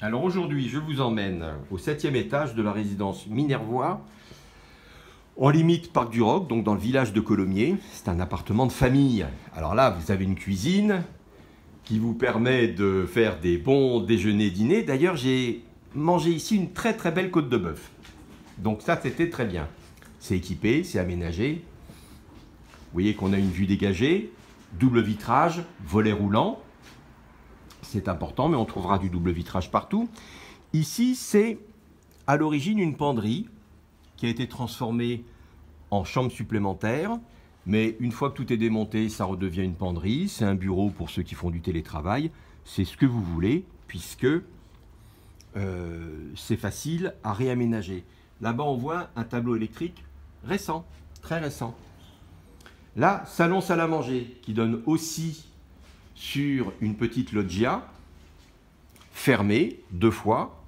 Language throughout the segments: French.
Alors aujourd'hui, je vous emmène au 7e étage de la résidence Minervois, en limite Parc du Roc, donc dans le village de Colomiers. C'est un appartement de famille. Alors là, vous avez une cuisine qui vous permet de faire des bons déjeuners-dîners. D'ailleurs, j'ai mangé ici une très très belle côte de bœuf. Donc ça, c'était très bien. C'est équipé, c'est aménagé. Vous voyez qu'on a une vue dégagée, double vitrage, volet roulant. C'est important, mais on trouvera du double vitrage partout. Ici, c'est à l'origine une penderie qui a été transformée en chambre supplémentaire. Mais une fois que tout est démonté, ça redevient une penderie. C'est un bureau pour ceux qui font du télétravail. C'est ce que vous voulez, puisque c'est facile à réaménager. Là-bas, on voit un tableau électrique récent, très récent. Là, salon salle à manger, qui donne aussi sur une petite loggia, fermée, 2 fois,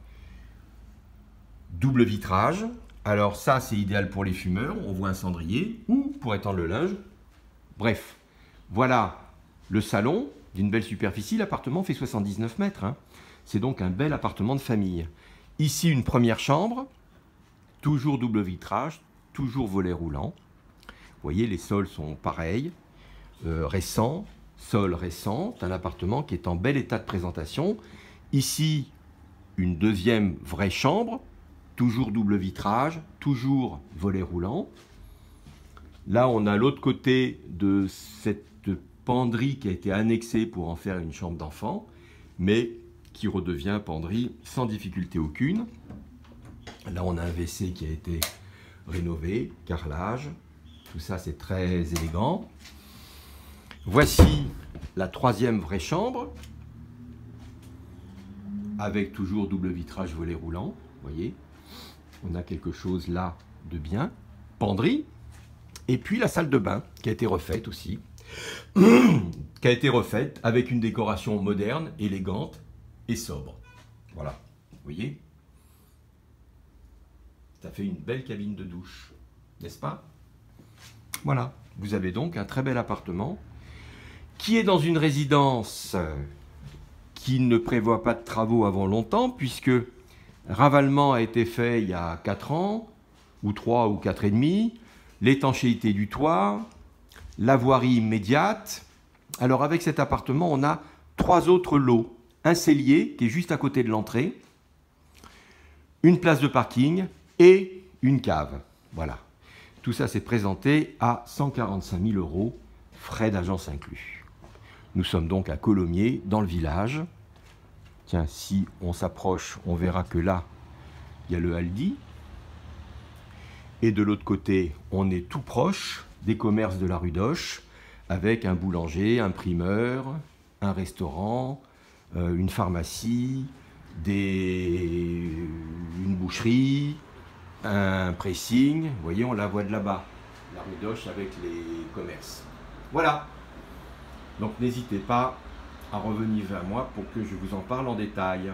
double vitrage. Alors ça, c'est idéal pour les fumeurs, on voit un cendrier, ou pour étendre le linge. Bref, voilà le salon d'une belle superficie. L'appartement fait 79 mètres. Hein. C'est donc un bel appartement de famille. Ici, une première chambre, toujours double vitrage, toujours volet roulant. Vous voyez, les sols sont pareils, récents. Sol récent, un appartement qui est en bel état de présentation. Ici, une deuxième vraie chambre, toujours double vitrage, toujours volet roulant. Là, on a l'autre côté de cette penderie qui a été annexée pour en faire une chambre d'enfant, mais qui redevient penderie sans difficulté aucune. Là, on a un WC qui a été rénové, carrelage. Tout ça, c'est très élégant. Voici la troisième vraie chambre, avec toujours double vitrage volet roulant. Vous voyez, on a quelque chose là de bien. Penderie. Et puis la salle de bain, qui a été refaite aussi. Qui a été refaite avec une décoration moderne, élégante et sobre. Voilà, vous voyez. Ça fait une belle cabine de douche, n'est-ce pas? Voilà, vous avez donc un très bel appartement qui est dans une résidence qui ne prévoit pas de travaux avant longtemps, puisque ravalement a été fait il y a 4 ans, ou 3 ou 4 et demi, l'étanchéité du toit, la voirie immédiate. Alors avec cet appartement, on a 3 autres lots. Un cellier qui est juste à côté de l'entrée, une place de parking et une cave. Voilà. Tout ça s'est présenté à 145 000 €, frais d'agence inclus. Nous sommes donc à Colomiers, dans le village. Tiens, si on s'approche, on verra que là, il y a le Aldi. Et de l'autre côté, on est tout proche des commerces de la rue d'Auch, avec un boulanger, un primeur, un restaurant, une pharmacie, une boucherie, un pressing. Vous voyez, on la voit de là-bas, la rue d'Auch avec les commerces. Voilà. Donc n'hésitez pas à revenir vers moi pour que je vous en parle en détail.